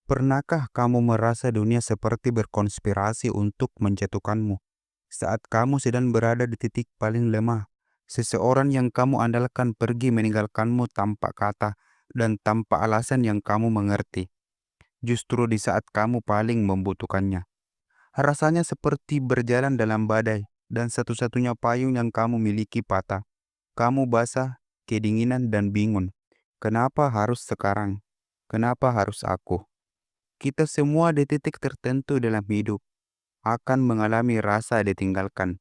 Pernahkah kamu merasa dunia seperti berkonspirasi untuk menjatuhkanmu? Saat kamu sedang berada di titik paling lemah, seseorang yang kamu andalkan pergi meninggalkanmu tanpa kata dan tanpa alasan yang kamu mengerti. Justru di saat kamu paling membutuhkannya. Rasanya seperti berjalan dalam badai dan satu-satunya payung yang kamu miliki patah. Kamu basah, kedinginan dan bingung. Kenapa harus sekarang? Kenapa harus aku? Kita semua di titik tertentu dalam hidup akan mengalami rasa ditinggalkan.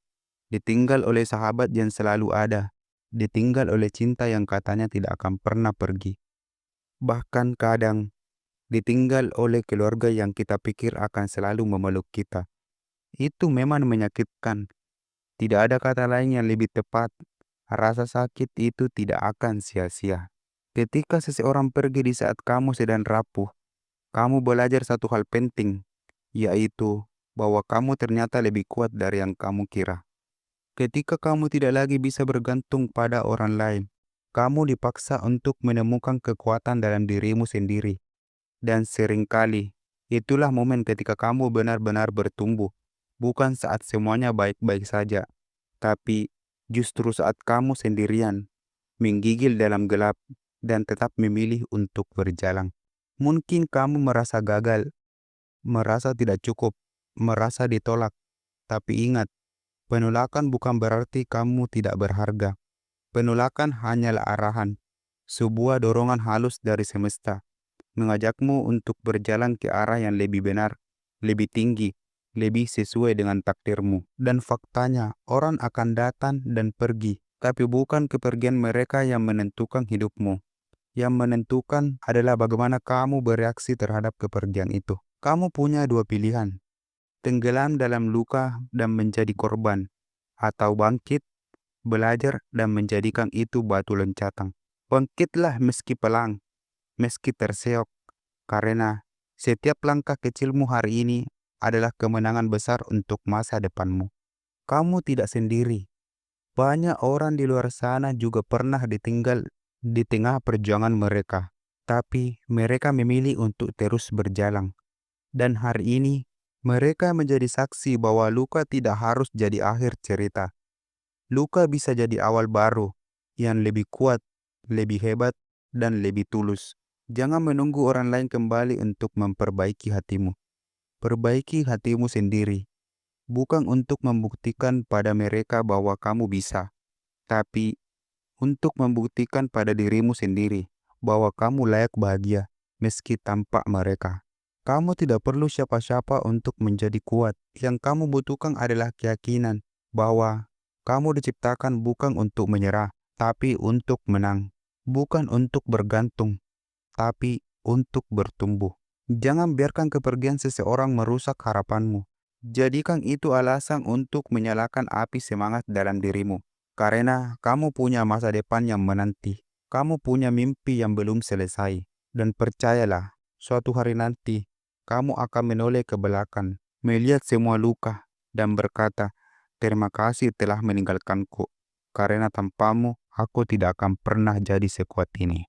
Ditinggal oleh sahabat yang selalu ada. Ditinggal oleh cinta yang katanya tidak akan pernah pergi. Bahkan kadang ditinggal oleh keluarga yang kita pikir akan selalu memeluk kita. Itu memang menyakitkan. Tidak ada kata lain yang lebih tepat. Rasa sakit itu tidak akan sia-sia. Ketika seseorang pergi di saat kamu sedang rapuh, kamu belajar satu hal penting, yaitu bahwa kamu ternyata lebih kuat dari yang kamu kira. Ketika kamu tidak lagi bisa bergantung pada orang lain, kamu dipaksa untuk menemukan kekuatan dalam dirimu sendiri. Dan seringkali, itulah momen ketika kamu benar-benar bertumbuh. Bukan saat semuanya baik-baik saja, tapi justru saat kamu sendirian, menggigil dalam gelap, dan tetap memilih untuk berjalan. Mungkin kamu merasa gagal, merasa tidak cukup, merasa ditolak. Tapi ingat, penolakan bukan berarti kamu tidak berharga. Penolakan hanyalah arahan, sebuah dorongan halus dari semesta, mengajakmu untuk berjalan ke arah yang lebih benar, lebih tinggi, lebih sesuai dengan takdirmu. Dan faktanya, orang akan datang dan pergi, tapi bukan kepergian mereka yang menentukan hidupmu. Yang menentukan adalah bagaimana kamu bereaksi terhadap kepergian itu. Kamu punya dua pilihan, tenggelam dalam luka dan menjadi korban, atau bangkit, belajar dan menjadikan itu batu loncatan. Bangkitlah meski pelang, meski terseok, karena setiap langkah kecilmu hari ini adalah kemenangan besar untuk masa depanmu. Kamu tidak sendiri. Banyak orang di luar sana juga pernah ditinggal di tengah perjuangan mereka, tapi mereka memilih untuk terus berjalan. Dan hari ini, mereka menjadi saksi bahwa luka tidak harus jadi akhir cerita. Luka bisa jadi awal baru, yang lebih kuat, lebih hebat, dan lebih tulus. Jangan menunggu orang lain kembali untuk memperbaiki hatimu. Perbaiki hatimu sendiri, bukan untuk membuktikan pada mereka bahwa kamu bisa, tapi untuk membuktikan pada dirimu sendiri bahwa kamu layak bahagia meski tanpa mereka. Kamu tidak perlu siapa-siapa untuk menjadi kuat. Yang kamu butuhkan adalah keyakinan bahwa kamu diciptakan bukan untuk menyerah, tapi untuk menang. Bukan untuk bergantung, tapi untuk bertumbuh. Jangan biarkan kepergian seseorang merusak harapanmu. Jadikan itu alasan untuk menyalakan api semangat dalam dirimu. Karena kamu punya masa depan yang menanti. Kamu punya mimpi yang belum selesai. Dan percayalah, suatu hari nanti, kamu akan menoleh ke belakang, melihat semua luka, dan berkata, "Terima kasih telah meninggalkanku, karena tanpamu, aku tidak akan pernah jadi sekuat ini."